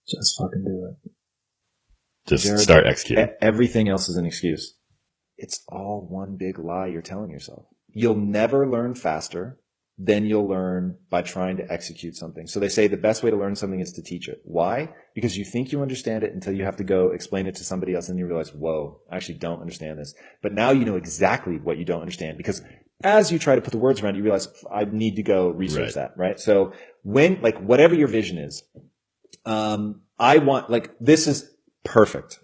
Just fucking do it. Just Jared, start executing. Everything else is an excuse. It's all one big lie you're telling yourself. You'll never learn faster than you'll learn by trying to execute something. So they say the best way to learn something is to teach it. Why? Because you think you understand it until you have to go explain it to somebody else and you realize, whoa, I actually don't understand this. But now you know exactly what you don't understand, because as you try to put the words around it, you realize I need to go research that, right? So when, like, whatever your vision is, I want, like, this is perfect.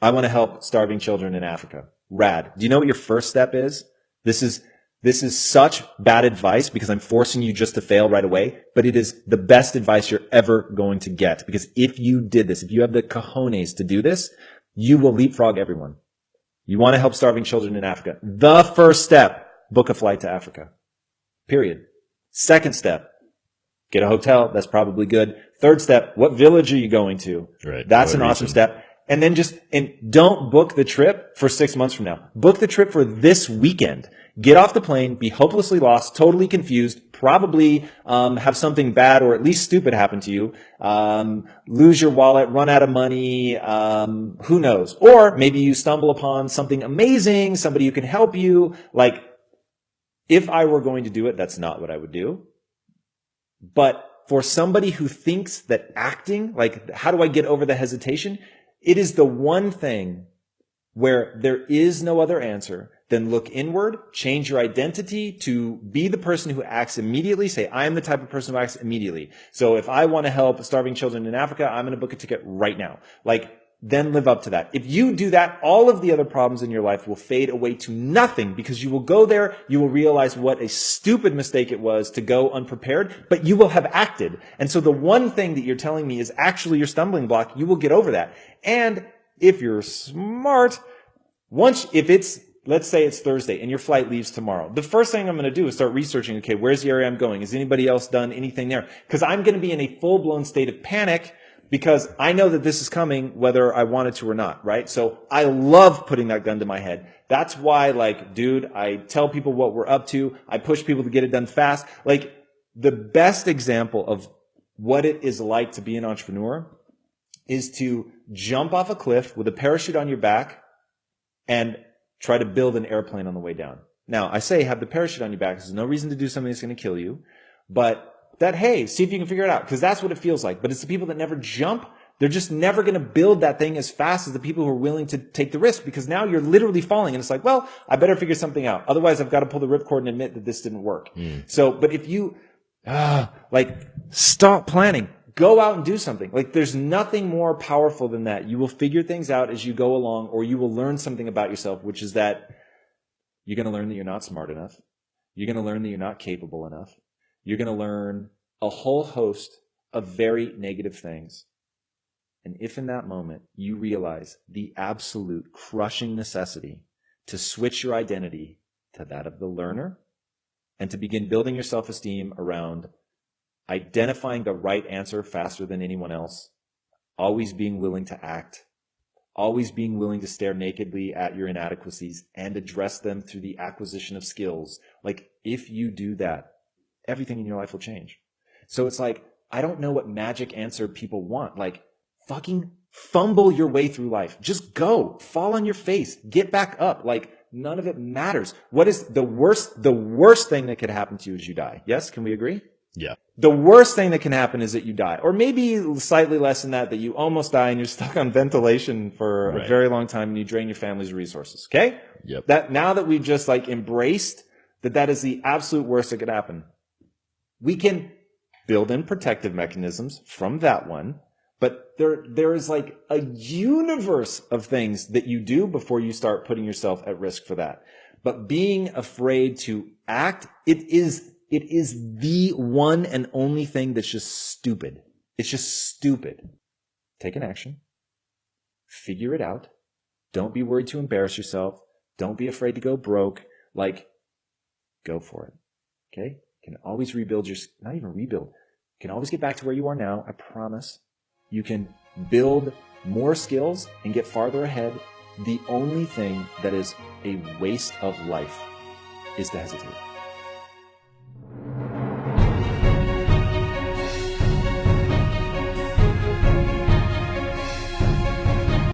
I want to help starving children in Africa. Rad. Do you know what your first step is? This is such bad advice because I'm forcing you just to fail right away, but it is the best advice you're ever going to get, because if you did this, if you have the cojones to do this, you will leapfrog everyone. You want to help starving children in Africa. The first step, book a flight to Africa. Period. Second step, get a hotel. That's probably good. Third step, what village are you going to? Right. That's an awesome step. And then and don't book the trip for 6 months from now. Book the trip for this weekend. Get off the plane, be hopelessly lost, totally confused, probably have something bad or at least stupid happen to you, lose your wallet, run out of money, who knows? Or maybe you stumble upon something amazing, somebody who can help you. Like, if I were going to do it, that's not what I would do. But for somebody who thinks that acting, like, how do I get over the hesitation? It is the one thing where there is no other answer than look inward, change your identity to be the person who acts immediately. Say, I am the type of person who acts immediately. So if I want to help starving children in Africa, I'm going to book a ticket right now. Like, then live up to that. If you do that, all of the other problems in your life will fade away to nothing, because you will go there, you will realize what a stupid mistake it was to go unprepared, but you will have acted. And so the one thing that you're telling me is actually your stumbling block, you will get over that. And if you're smart, let's say it's Thursday and your flight leaves tomorrow, the first thing I'm going to do is start researching, okay, where's the area I'm going? Has anybody else done anything there? Because I'm going to be in a full-blown state of panic, because I know that this is coming whether I wanted to or not, right? So I love putting that gun to my head. That's why, like, dude, I tell people what we're up to. I push people to get it done fast. Like, the best example of what it is like to be an entrepreneur is to jump off a cliff with a parachute on your back and try to build an airplane on the way down. Now, I say have the parachute on your back. There's no reason to do something that's going to kill you, but that, hey, see if you can figure it out, because that's what it feels like. But it's the people that never jump. They're just never going to build that thing as fast as the people who are willing to take the risk, because now you're literally falling. And it's like, well, I better figure something out. Otherwise, I've got to pull the ripcord and admit that this didn't work. So, but if you, stop planning. Go out and do something. Like, there's nothing more powerful than that. You will figure things out as you go along, or you will learn something about yourself, which is that you're going to learn that you're not smart enough. You're going to learn that you're not capable enough. You're going to learn a whole host of very negative things. And if in that moment you realize the absolute crushing necessity to switch your identity to that of the learner, and to begin building your self-esteem around identifying the right answer faster than anyone else, always being willing to act, always being willing to stare nakedly at your inadequacies and address them through the acquisition of skills. Like, if you do that, everything in your life will change. So it's like, I don't know what magic answer people want. Like, fucking fumble your way through life. Just go. Fall on your face. Get back up. Like, none of it matters. What is the worst thing that could happen to you is you die. Yes? Can we agree? Yeah. The worst thing that can happen is that you die. Or maybe slightly less than that you almost die and you're stuck on ventilation for a very long time and you drain your family's resources. Okay? Yep. That, now that we've just, like, embraced that is the absolute worst that could happen, we can build in protective mechanisms from that one. But there is, like, a universe of things that you do before you start putting yourself at risk for that. But being afraid to act, it is the one and only thing that's just stupid. It's just stupid. Take an action. Figure it out. Don't be worried to embarrass yourself. Don't be afraid to go broke. Like, go for it. Okay? You can always rebuild not even rebuild. You can always get back to where you are now. I promise. You can build more skills and get farther ahead. The only thing that is a waste of life is to hesitate.